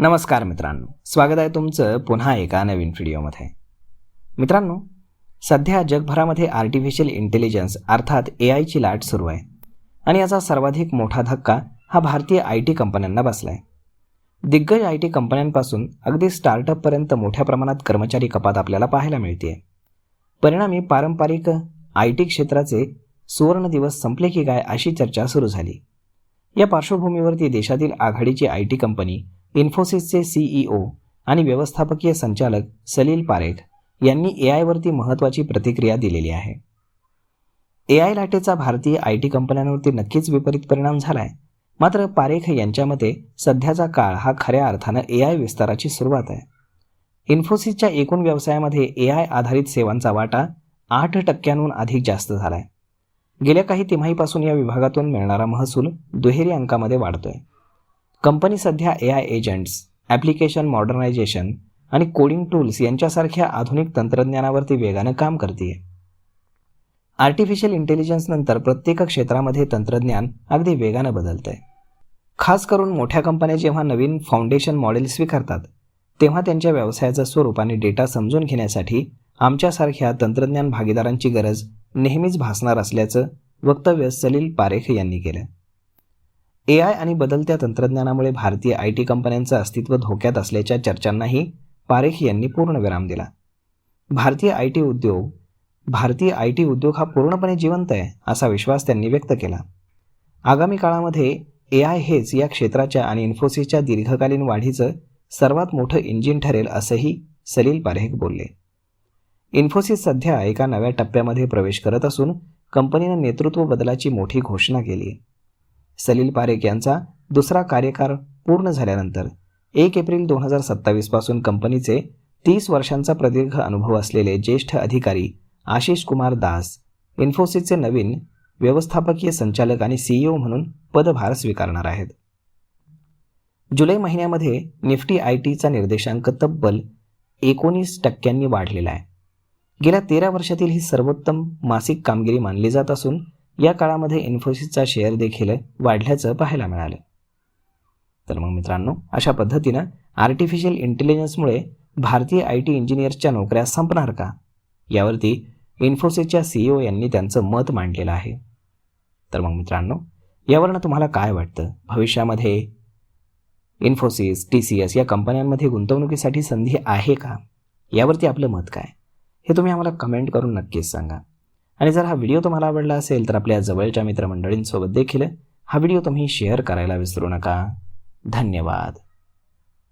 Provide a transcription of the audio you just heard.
नमस्कार मित्रांनो, स्वागत आहे तुमचं पुन्हा एका नवीन व्हिडिओमध्ये. मित्रांनो, सध्या जगभरामध्ये आर्टिफिशियल इंटेलिजन्स अर्थात AIची लाट सुरू आहे आणि याचा सर्वाधिक मोठा धक्का हा भारतीय IT कंपन्यांना बसला आहे. दिग्गज IT कंपन्यांपासून अगदी स्टार्टअपपर्यंत मोठ्या प्रमाणात कर्मचारी कपात आपल्याला पाहायला मिळते. परिणामी पारंपरिक IT क्षेत्राचे सुवर्ण दिवस संपले की काय अशी चर्चा सुरू झाली. या पार्श्वभूमीवरती देशातील आघाडीची IT कंपनी इन्फोसिसचे CEO आणि व्यवस्थापकीय संचालक सलील पारेख यांनी AIवरती महत्त्वाची प्रतिक्रिया दिलेली आहे. AI लाटेचा भारतीय IT कंपन्यांवरती नक्कीच विपरीत परिणाम झाला आहे. मात्र पारेख यांच्या मते सध्याचा काळ हा खऱ्या अर्थानं AI विस्ताराची सुरुवात आहे. इन्फोसिसच्या एकूण व्यवसायामध्ये AI आधारित सेवांचा वाटा 8% अधिक जास्त झाला आहे. गेल्या काही तिमाहीपासून या विभागातून मिळणारा महसूल दुहेरी अंकामध्ये वाढतोय. कंपनी सध्या AI एजंट्स, ॲप्लिकेशन मॉडर्नायझेशन आणि कोडिंग टूल्स यांच्यासारख्या आधुनिक तंत्रज्ञानावरती वेगानं काम करते. आर्टिफिशियल इंटेलिजन्स नंतर प्रत्येक क्षेत्रामध्ये तंत्रज्ञान अगदी वेगानं बदलतंय. खास करून मोठ्या कंपन्या जेव्हा नवीन फाउंडेशन मॉडेल स्वीकारतात तेव्हा त्यांच्या व्यवसायाचं स्वरूप आणि डेटा समजून घेण्यासाठी आमच्यासारख्या तंत्रज्ञान भागीदारांची गरज नेहमीच भासणार असल्याचं वक्तव्य सलील पारेख यांनी केलं. AI आणि बदलत्या तंत्रज्ञानामुळे भारतीय IT कंपन्यांचं अस्तित्व धोक्यात असल्याच्या चर्चांनाही पारेख यांनी पूर्णविराम दिला. भारतीय IT उद्योग हा पूर्णपणे जिवंत आहे असा विश्वास त्यांनी व्यक्त केला. आगामी काळामध्ये AI हेच या क्षेत्राच्या आणि इन्फोसिसच्या दीर्घकालीन वाढीचं सर्वात मोठं इंजिन ठरेल असंही सलील पारेख बोलले. इन्फोसिस सध्या एका नव्या टप्प्यामध्ये प्रवेश करत असून कंपनीनं नेतृत्व बदलाची मोठी घोषणा केली आहे. सलील पारेख यांचा दुसरा कार्यकाळ पूर्ण झाल्यानंतर 1 एप्रिल 2027 पासून कंपनीचे 30 वर्षांचा प्रदीर्घ अनुभव असलेले ज्येष्ठ अधिकारी आशिष कुमार दास इन्फोसिसचे नवीन व्यवस्थापकीय संचालक आणि CEO म्हणून पदभार स्वीकारणार आहेत. जुलै महिन्यामध्ये निफ्टी ITचा निर्देशांक तब्बल 19% वाढलेला आहे. गेल्या 13 वर्षातील ही सर्वोत्तम मासिक कामगिरी मानली जात असून या काळामध्ये इन्फोसिसचा शेअर देखील वाढल्याचं पाहायला मिळालं. तर मग मित्रांनो, अशा पद्धतीनं आर्टिफिशियल इंटेलिजन्समुळे भारतीय IT इंजिनियर्सच्या नोकऱ्या संपणार का, यावरती इन्फोसिसच्या CEO यांनी त्यांचं मत मांडलेलं आहे. तर मग मित्रांनो, यावरनं तुम्हाला काय वाटतं? भविष्यामध्ये इन्फोसिस, TCS या कंपन्यांमध्ये गुंतवणुकीसाठी संधी आहे का, यावरती आपलं मत काय हे तुम्ही आम्हाला कमेंट करून नक्कीच सांगा. आणि जर हा व्हिडिओ तुम्हाला आवडला असेल तर आपल्या जवळच्या मित्रमंडळींसोबत देखील हा व्हिडिओ तुम्ही शेअर करायला विसरू नका. धन्यवाद.